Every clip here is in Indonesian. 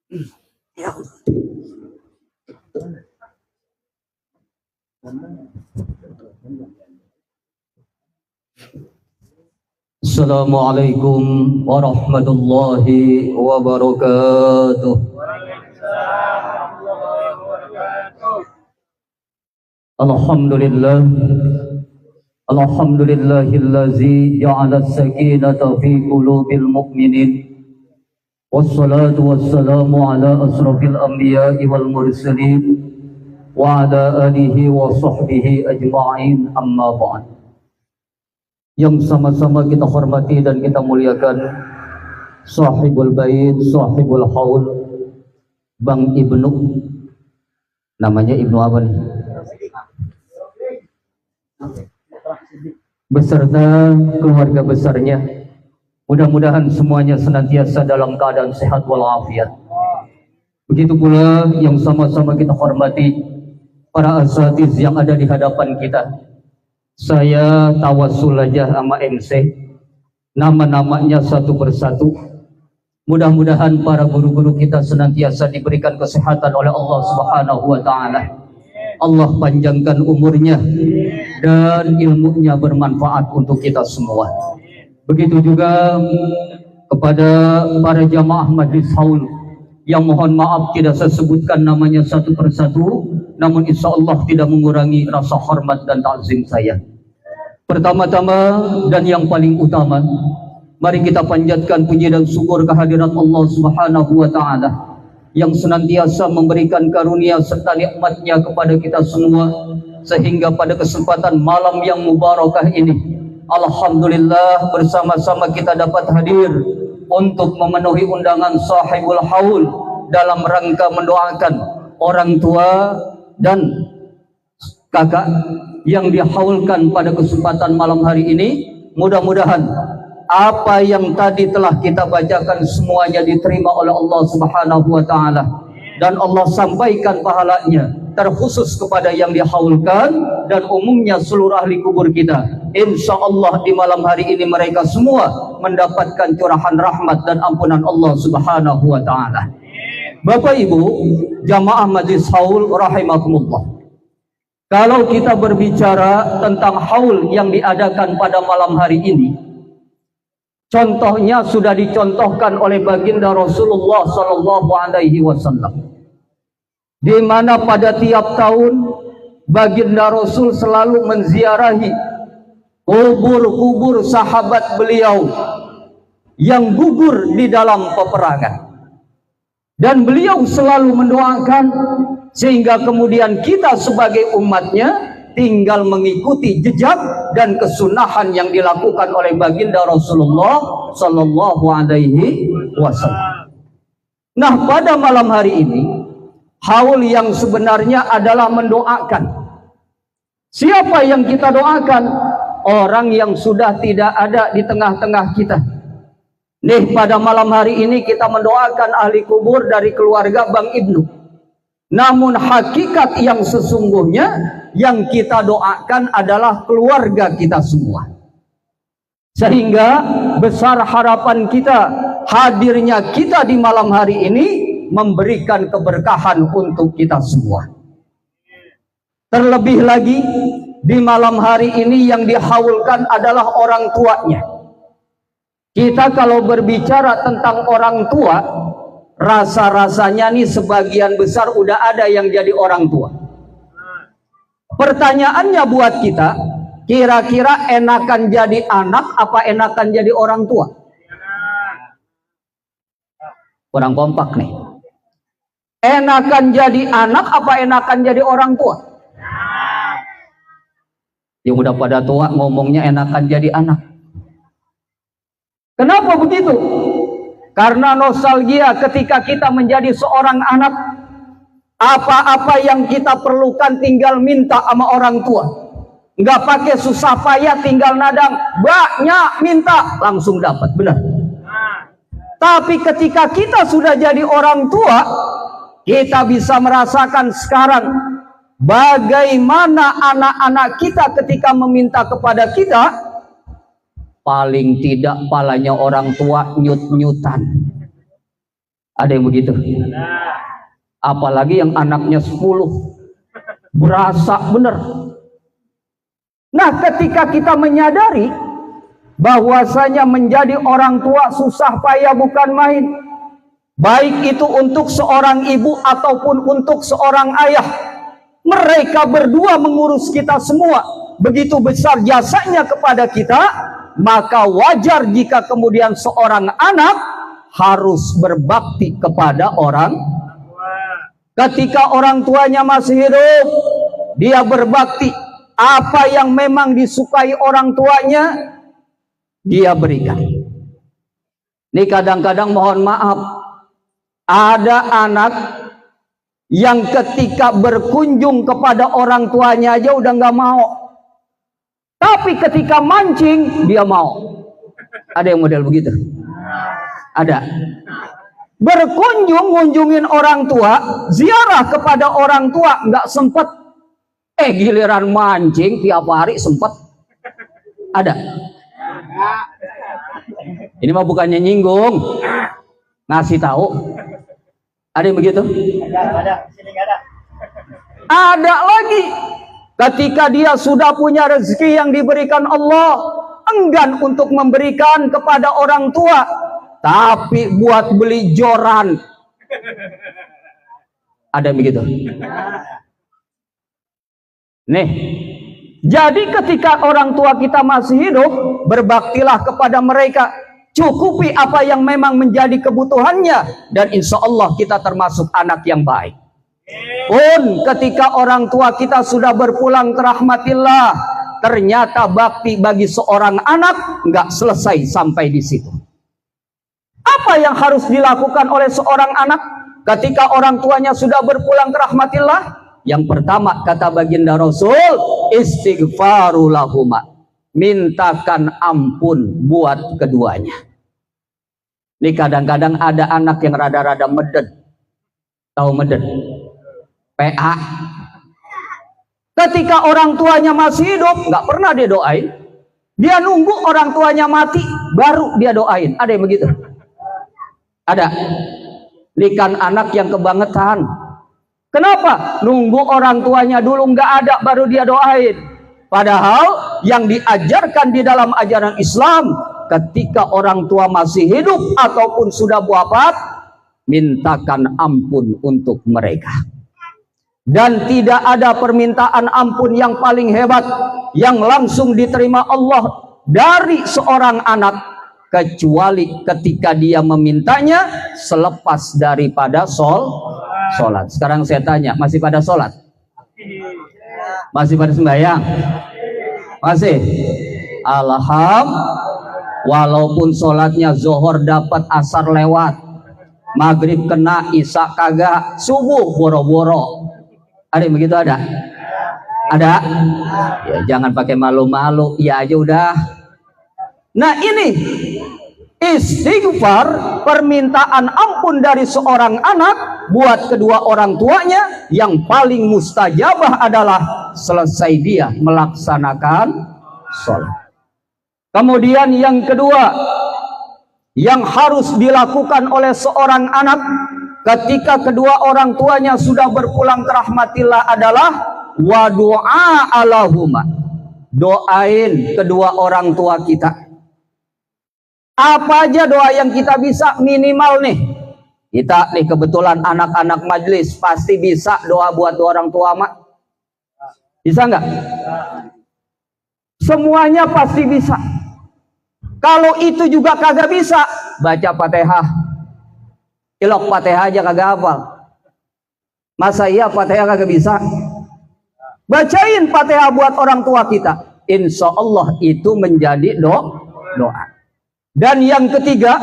Ya. Assalamualaikum warahmatullahi wabarakatuh. Alhamdulillah. Alhamdulillahillazi ja'ala as-sakinata fi qulubil mu'minin. Wassalatu wassalamu ala asrafil anbiya'i wal mursalin wa ala alihi wa sahbihi ajma'in, amma ba'd. Yang sama-sama kita hormati dan kita muliakan sahibul bait, sahibul haul, Bang Ibnu. Namanya Ibnu apa nih? Beserta keluarga besarnya. Mudah-mudahan semuanya senantiasa dalam keadaan sehat walafiat. Begitu pula yang sama-sama kita hormati para asatiz yang ada di hadapan kita. Saya tawassul aja sama MC, nama-namanya satu persatu. Mudah-mudahan para guru-guru kita senantiasa diberikan kesehatan oleh Allah Subhanahu wa taala. Allah panjangkan umurnya dan ilmunya bermanfaat untuk kita semua. Begitu juga kepada para jamaah Majlis Haul yang mohon maaf tidak saya sebutkan namanya satu persatu, namun insya Allah tidak mengurangi rasa hormat dan ta'zim saya. Pertama-tama dan yang paling utama, mari kita panjatkan puji dan syukur kehadirat Allah Subhanahu wa taala yang senantiasa memberikan karunia serta nikmatnya kepada kita semua, sehingga pada kesempatan malam yang mubarakah ini alhamdulillah bersama-sama kita dapat hadir untuk memenuhi undangan sahibul haul dalam rangka mendoakan orang tua dan kakak yang dihaulkan pada kesempatan malam hari ini. Mudah-mudahan apa yang tadi telah kita bacakan semuanya diterima oleh Allah Subhanahu wa taala dan Allah sampaikan pahalanya terkhusus kepada yang dihaulkan dan umumnya seluruh ahli kubur kita. Insya Allah di malam hari ini mereka semua mendapatkan curahan rahmat dan ampunan Allah Subhanahu wa taala. Bapak Ibu jamaah Majlis Haul rahimakumullah. Kalau kita berbicara tentang haul yang diadakan pada malam hari ini, contohnya sudah dicontohkan oleh baginda Rasulullah sallallahu alaihi wasallam, di mana pada tiap tahun baginda Rasul selalu menziarahi kubur-kubur sahabat beliau yang gugur di dalam peperangan, dan beliau selalu mendoakan sehingga kemudian kita sebagai umatnya tinggal mengikuti jejak dan kesunahan yang dilakukan oleh baginda Rasulullah sallallahu alaihi wasallam. Nah, pada malam hari ini haul yang sebenarnya adalah mendoakan. Siapa yang kita doakan? Orang yang sudah tidak ada di tengah-tengah kita. Nih, pada malam hari ini kita mendoakan ahli kubur dari keluarga Bang Ibnu. Namun hakikat yang sesungguhnya yang kita doakan adalah keluarga kita semua. Sehingga besar harapan kita hadirnya kita di malam hari ini memberikan keberkahan untuk kita semua. Terlebih lagi di malam hari ini yang dihaulkan adalah orang tuanya. Kita kalau berbicara tentang orang tua, rasa-rasanya nih sebagian besar udah ada yang jadi orang tua. Pertanyaannya buat kita, kira-kira enakan jadi anak apa enakan jadi orang tua? Kurang kompak nih. Enakan jadi anak apa enakan jadi orang tua? Yang udah pada tua ngomongnya enakan jadi anak. Kenapa begitu? Karena nostalgia ketika kita menjadi seorang anak, apa-apa yang kita perlukan tinggal minta sama orang tua. Nggak pakai susah payah, tinggal nadang, banyak minta, langsung dapat, benar. Tapi ketika kita sudah jadi orang tua, kita bisa merasakan sekarang bagaimana anak-anak kita ketika meminta kepada kita, paling tidak palanya orang tua nyut-nyutan. Ada yang begitu? Apalagi yang anaknya 10. Berasa bener. Nah, ketika kita menyadari bahwasanya menjadi orang tua susah payah bukan main, baik itu untuk seorang ibu ataupun untuk seorang ayah, mereka berdua mengurus kita semua, begitu besar jasanya kepada kita, maka wajar jika kemudian seorang anak harus berbakti kepada orang. Ketika orang tuanya masih hidup, dia berbakti. Apa yang memang disukai orang tuanya, dia berikan. Ini kadang-kadang mohon maaf, ada anak yang ketika berkunjung kepada orang tuanya aja udah nggak mau. Tapi ketika mancing, dia mau. Ada yang model begitu? Ada. Berkunjung, ngunjungin orang tua, ziarah kepada orang tua, nggak sempet. Giliran mancing tiap hari sempet. Ada. Ini mah bukannya nyinggung, ngasih tahu. Ada yang begitu? Ada lagi. Ketika dia sudah punya rezeki yang diberikan Allah, enggan untuk memberikan kepada orang tua, tapi buat beli joran. Ada yang begitu? Nih, jadi ketika orang tua kita masih hidup, berbaktilah kepada mereka, cukupi apa yang memang menjadi kebutuhannya, dan insya Allah kita termasuk anak yang baik. Pun ketika orang tua kita sudah berpulang ke rahmatillah, ternyata bakti bagi seorang anak nggak selesai sampai di situ. Apa yang harus dilakukan oleh seorang anak ketika orang tuanya sudah berpulang ke rahmatillah? Yang pertama, kata baginda Rasul, istighfaru lahuma, mintakan ampun buat keduanya. Ini kadang-kadang ada anak yang rada-rada meden. Tahu meden? PA. Ketika orang tuanya masih hidup, nggak pernah dia doain. Dia nunggu orang tuanya mati, baru dia doain. Ada yang begitu? Ada. Ini kan anak yang kebangetan. Kenapa? Nunggu orang tuanya dulu nggak ada, baru dia doain. Padahal yang diajarkan di dalam ajaran Islam, ketika orang tua masih hidup ataupun sudah wafat, mintakan ampun untuk mereka. Dan tidak ada permintaan ampun yang paling hebat, yang langsung diterima Allah dari seorang anak, kecuali ketika dia memintanya selepas daripada sholat. Sekarang saya tanya, masih pada sholat? Masih pada sembahyang? Masih? Walaupun sholatnya zuhur dapat, asar lewat, maghrib kena, isya kagak, subuh boro-boro. Ada yang begitu? Ada? Ada? Ya jangan pakai malu-malu, ya aja udah. Nah ini istighfar, permintaan ampun dari seorang anak buat kedua orang tuanya, yang paling mustajabah adalah selesai dia melaksanakan sholat. Kemudian yang kedua yang harus dilakukan oleh seorang anak ketika kedua orang tuanya sudah berpulang ke rahmatillah adalah wa du'a alahuma, doain kedua orang tua kita. Apa aja doa yang kita bisa, minimal nih. Kita nih kebetulan anak-anak majelis, pasti bisa doa buat dua orang tua mak. Bisa nggak? Semuanya pasti bisa. Kalau itu juga kagak bisa, baca Fatihah. Ilok Fatihah aja kagak hafal. Masa iya Fatihah kagak bisa? Bacain Fatihah buat orang tua kita. Insya Allah itu menjadi doa. Dan yang ketiga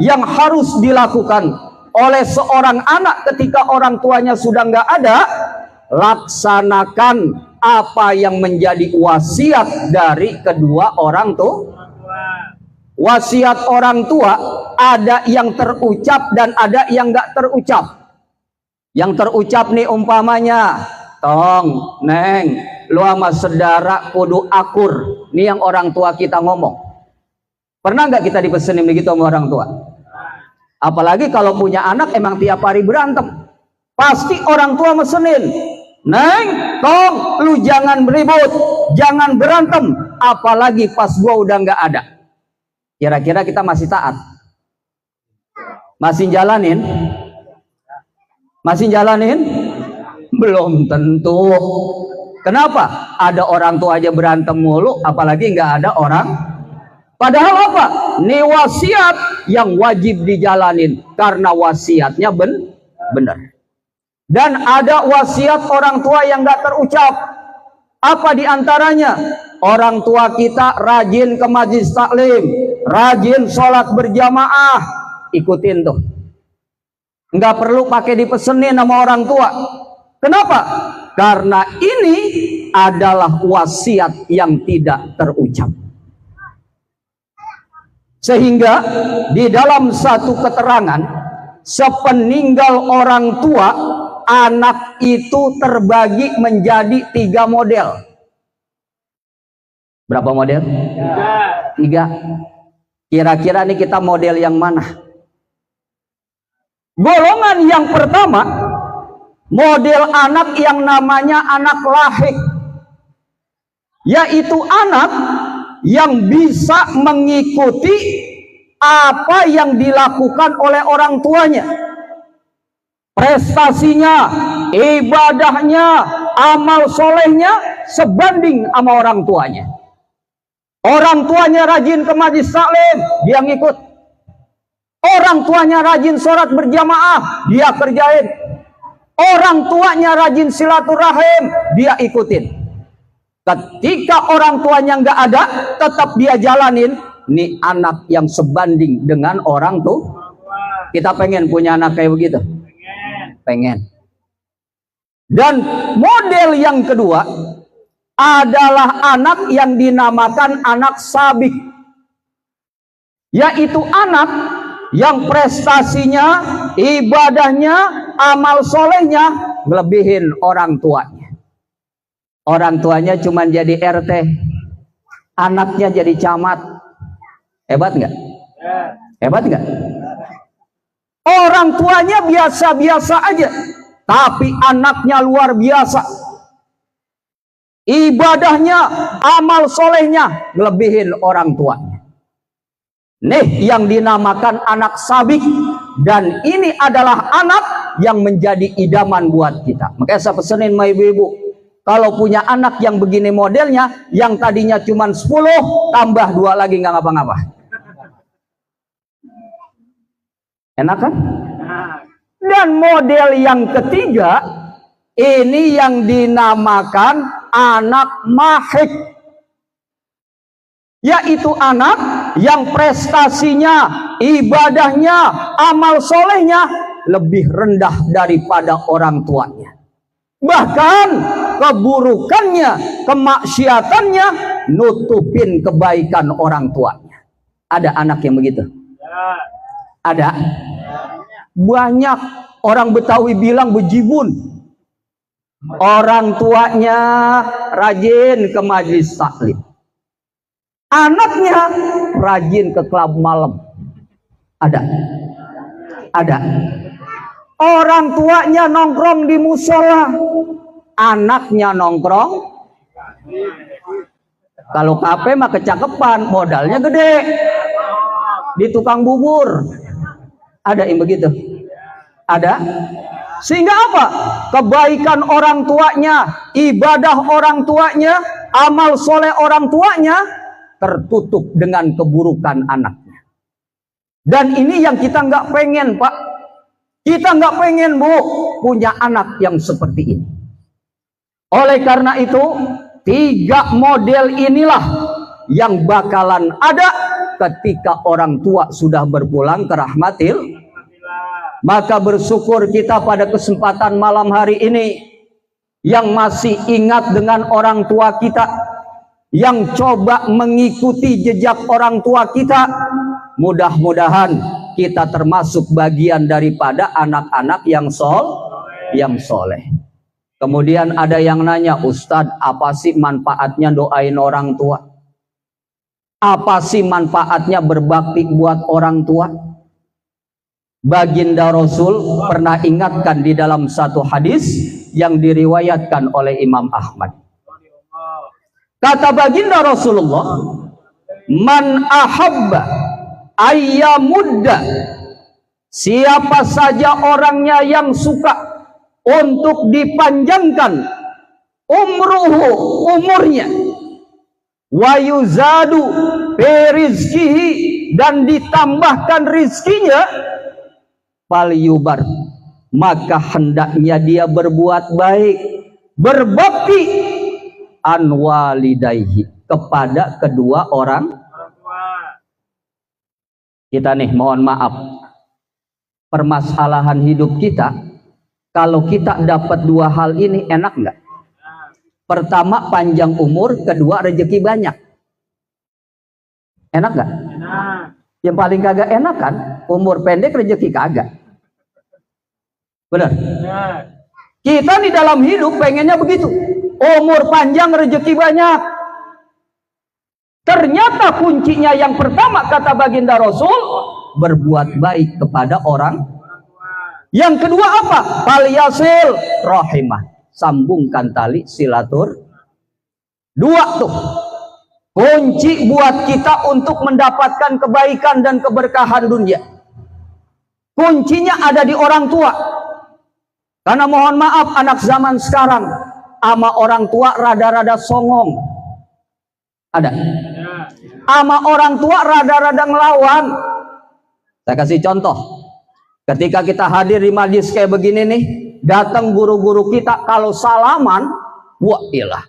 yang harus dilakukan oleh seorang anak ketika orang tuanya sudah nggak ada, laksanakan apa yang menjadi wasiat dari kedua orang tua. Wasiat orang tua ada yang terucap dan ada yang nggak terucap. Yang terucap nih umpamanya, tong, neng, lu sama saudara kudu akur. Nih yang orang tua kita ngomong. Pernah nggak kita dipesenin begitu sama orang tua? Apalagi kalau punya anak emang tiap hari berantem. Pasti orang tua mesenin, "Neng, tong, lu jangan beribut, jangan berantem." Apalagi pas gua udah nggak ada. Kira-kira kita masih taat? Masih jalanin? Masih jalanin? Belum tentu. Kenapa? Ada orang tua aja berantem mulu, apalagi nggak ada orang. Padahal apa? Ini wasiat yang wajib dijalanin karena wasiatnya benar. Dan ada wasiat orang tua yang nggak terucap. Apa diantaranya? Orang tua kita rajin ke majelis taklim, rajin sholat berjamaah, ikutin tuh. Nggak perlu pakai dipesenin sama orang tua. Kenapa? Karena ini adalah wasiat yang tidak terucap. Sehingga di dalam satu keterangan, sepeninggal orang tua, anak itu terbagi menjadi 3 model. Berapa model? 3. Kira-kira nih kita model yang mana? Golongan yang pertama, model anak yang namanya anak lahik, yaitu anak yang bisa mengikuti apa yang dilakukan oleh orang tuanya. Prestasinya, ibadahnya, amal solehnya sebanding sama orang tuanya. Orang tuanya rajin ke majelis taklim, dia ngikut. Orang tuanya rajin sholat berjamaah, dia kerjain. Orang tuanya rajin silaturahim, dia ikutin. Ketika orang tuanya nggak ada, tetap dia jalanin. Ini anak yang sebanding dengan orang tuh. Kita pengen punya anak kayak begitu? Pengen. Dan model yang kedua adalah anak yang dinamakan anak sabik, yaitu anak yang prestasinya, ibadahnya, amal solehnya melebihin orang tuanya. Orang tuanya cuma jadi RT, anaknya jadi camat. Hebat nggak? Hebat nggak? Orang tuanya biasa-biasa aja, tapi anaknya luar biasa. Ibadahnya, amal solehnya melebihin orang tuanya. Nih yang dinamakan anak sabik. Dan ini adalah anak yang menjadi idaman buat kita. Makanya saya pesenin sama ibu-ibu, kalau punya anak yang begini modelnya, yang tadinya cuma 10, tambah 2 lagi nggak ngapa-ngapa. Enak kan? Dan model yang ketiga, ini yang dinamakan anak mahik, yaitu anak yang prestasinya, ibadahnya, amal solehnya lebih rendah daripada orang tuanya. Bahkan keburukannya, kemaksiatannya nutupin kebaikan orang tuanya. Ada anak yang begitu? Ada? Banyak. Orang Betawi bilang bejibun. Orang tuanya rajin ke majelis taklim, anaknya rajin ke klub malam. Ada? Ada. Orang tuanya nongkrong di musola, anaknya nongkrong. Kalau kafe mah kecakepan, modalnya gede, di tukang bubur. Ada yang begitu? Ada? Sehingga apa? Kebaikan orang tuanya, ibadah orang tuanya, amal soleh orang tuanya tertutup dengan keburukan anaknya. Dan ini yang kita nggak pengen, Pak. Kita nggak pengen, Bu, punya anak yang seperti ini. Oleh karena itu, 3 model inilah yang bakalan ada ketika orang tua sudah berpulang ke rahmatil. Maka bersyukur kita pada kesempatan malam hari ini yang masih ingat dengan orang tua kita, yang coba mengikuti jejak orang tua kita. Mudah-mudahan kita termasuk bagian daripada anak-anak yang soleh. Kemudian ada yang nanya, Ustadz, apa sih manfaatnya doain orang tua? Apa sih manfaatnya berbakti buat orang tua? Baginda Rasul pernah ingatkan di dalam satu hadis yang diriwayatkan oleh Imam Ahmad. Kata baginda Rasulullah, man ahabba ayyamudda, siapa saja orangnya yang suka untuk dipanjangkan umurnya, wa yuzadu rizkihi, dan ditambahkan rizkinya, falyubar, maka hendaknya dia berbuat baik, berbakti an walidayhi, kepada kedua orang. Kita nih mohon maaf, permasalahan hidup kita, kalau kita dapat dua hal ini enak nggak? Pertama panjang umur, kedua rezeki banyak. Enak nggak? Yang paling kagak enak kan umur pendek rezeki kagak. Benar? Kita di dalam hidup pengennya begitu, umur panjang rezeki banyak. Ternyata kuncinya yang pertama kata baginda Rasul, berbuat baik kepada orang. Yang kedua apa? Falyasil rahimah, sambungkan tali silatur. Dua tuh kunci buat kita untuk mendapatkan kebaikan dan keberkahan dunia. Kuncinya ada di orang tua. Karena mohon maaf, anak zaman sekarang ama orang tua rada-rada songong. Ada? Ama orang tua rada-rada ngelawan. Saya kasih contoh. Ketika kita hadir di majlis kayak begini nih, datang guru-guru kita, kalau salaman, wah ilah,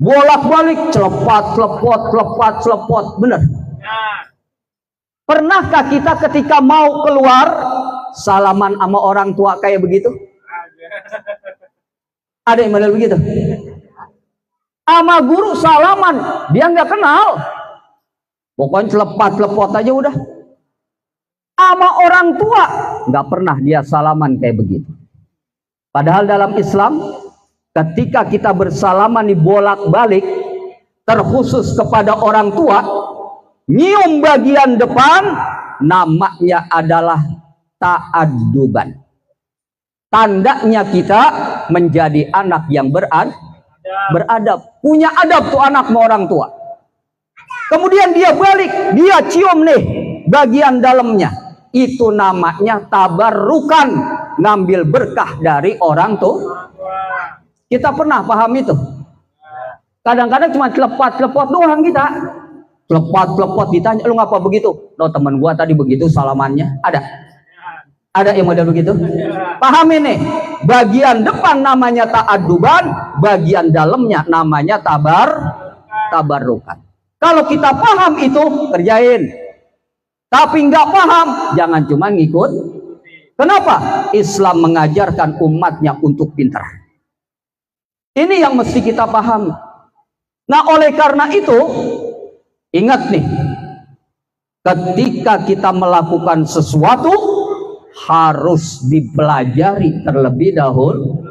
bolak-balik, celepot, bener. Pernahkah kita ketika mau keluar salaman sama orang tua kayak begitu? Ada yang model begitu? Sama guru salaman, dia nggak kenal, pokoknya celepot aja udah. Sama orang tua nggak pernah dia salaman kayak begitu. Padahal dalam Islam, ketika kita bersalaman di bolak-balik, terkhusus kepada orang tua, nyium bagian depan, namanya adalah ta'adduban. Tandanya kita menjadi anak yang beradab. Punya adab tuh anak sama orang tua. Kemudian dia balik, dia cium nih bagian dalamnya. Itu namanya tabarrukan, ngambil berkah dari orang tuh. Kita pernah paham itu? Kadang-kadang cuma celepot doang kita. Celepot ditanya, lu ngapa begitu? No, teman gua tadi begitu salamannya. Ada yang model begitu? Paham ini? Bagian depan namanya ta'adduban, bagian dalamnya namanya tabarrukan. Kalau kita paham itu, kerjain. Tapi nggak paham, jangan cuma ngikut. Kenapa? Islam mengajarkan umatnya untuk pintar. Ini yang mesti kita paham. Nah, oleh karena itu, ingat nih, ketika kita melakukan sesuatu, harus dipelajari terlebih dahulu.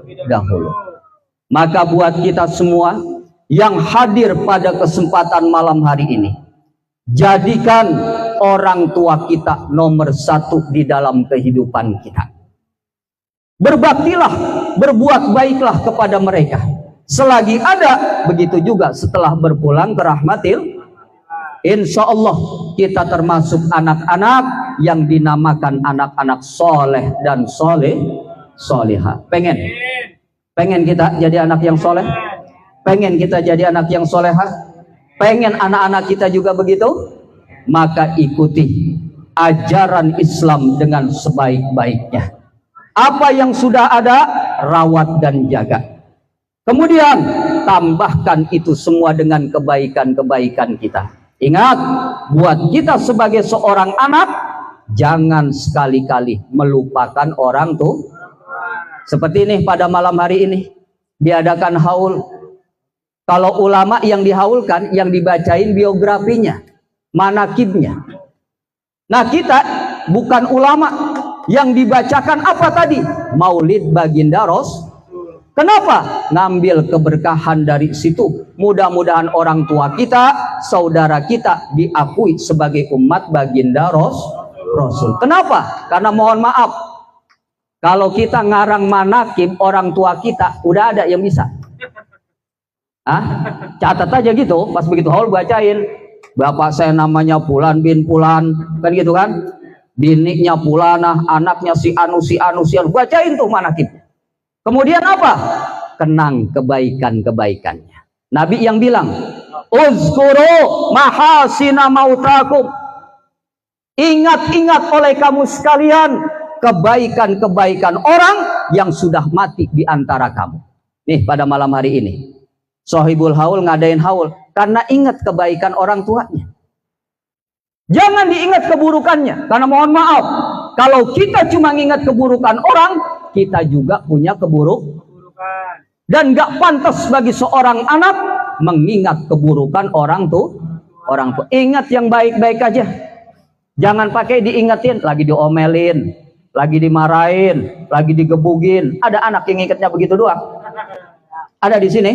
Maka buat kita semua yang hadir pada kesempatan malam hari ini, jadikan orang tua kita nomor satu di dalam kehidupan kita. Berbaktilah, berbuat baiklah kepada mereka selagi ada, begitu juga setelah berpulang ke rahmatil. Insya Allah kita termasuk anak-anak yang dinamakan anak-anak soleh dan soleha. Pengen kita jadi anak yang soleh? Pengen kita jadi anak yang soleha? Pengen anak-anak kita juga begitu? Maka ikuti ajaran Islam dengan sebaik-baiknya. Apa yang sudah ada, rawat dan jaga. Kemudian tambahkan itu semua dengan kebaikan-kebaikan kita. Ingat, buat kita sebagai seorang anak, jangan sekali-kali melupakan orang tuh. Seperti ini pada malam hari ini, diadakan haul. Kalau ulama yang dihaulkan, yang dibacain biografinya, manakibnya. Nah, kita bukan ulama, yang dibacakan apa tadi? Maulid baginda Rasul. Kenapa? Ngambil keberkahan dari situ. Mudah-mudahan orang tua kita, saudara kita diakui sebagai umat baginda Rasul. Kenapa? Karena mohon maaf, kalau kita ngarang manakib orang tua kita, udah ada yang bisa. Catat aja gitu, pas begitu haul bacain, bapak saya namanya Pulan bin Pulan, kan gitu kan, biniknya Pulanah, anaknya si anu, bacain tuh manakib. Kemudian apa? Kenang kebaikan-kebaikannya. Nabi yang bilang, uzkuru mahasina mautakum, ingat-ingat oleh kamu sekalian kebaikan-kebaikan orang yang sudah mati di antara kamu. Nih pada malam hari ini Sohibul Haul ngadain haul karena ingat kebaikan orang tuanya. Jangan diingat keburukannya, karena mohon maaf, kalau kita cuma ingat keburukan orang, kita juga punya keburukan. Dan gak pantas bagi seorang anak mengingat keburukan orang tua. Ingat yang baik-baik aja. Jangan pakai diingetin, lagi diomelin, lagi dimarahin, lagi digebugin. Ada anak yang ingatnya begitu doang? Ada di sini?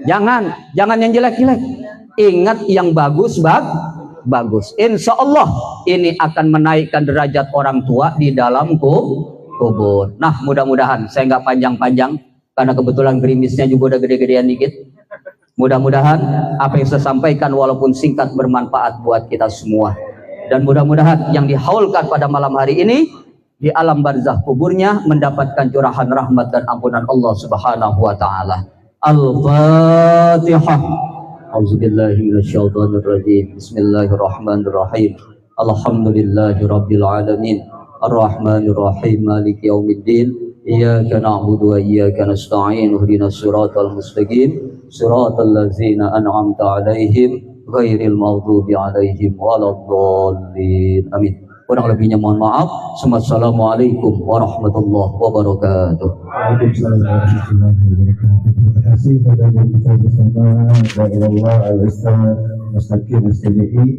Jangan yang jelek-jelek. Ingat yang bagus. Insya Allah ini akan menaikkan derajat orang tua di dalam kubur. Nah, mudah-mudahan saya nggak panjang-panjang karena kebetulan gerimisnya juga udah gede-gedean dikit. Mudah-mudahan apa yang saya sampaikan walaupun singkat bermanfaat buat kita semua. Dan mudah-mudahan yang dihaulkan pada malam hari ini di alam barzah kuburnya mendapatkan curahan rahmat dan ampunan Allah Subhanahu wa taala. Al-Fatihah. A'udzubillahi minasyaitonir rajim. Bismillahirrahmanirrahim. Alhamdulillahirabbil alamin. Ar-Rahmanir Rahim. Maliki yaumiddin. Iyyaka na'budu wa iyyaka nasta'in. Ihdinas siratal mustaqim. Siratal ladzina an'amta 'alaihim ghairil maghdubi 'alaihim waladdallin. Amin. Kurang lebihnya mohon maaf. Assalamualaikum warahmatullahi wabarakatuh. Waalaikumsalam warahmatullahi wabarakatuh. Terima kasih kepada kita bersama. Wa ilallah al-Ustaz Mustaqim Mustadi'i.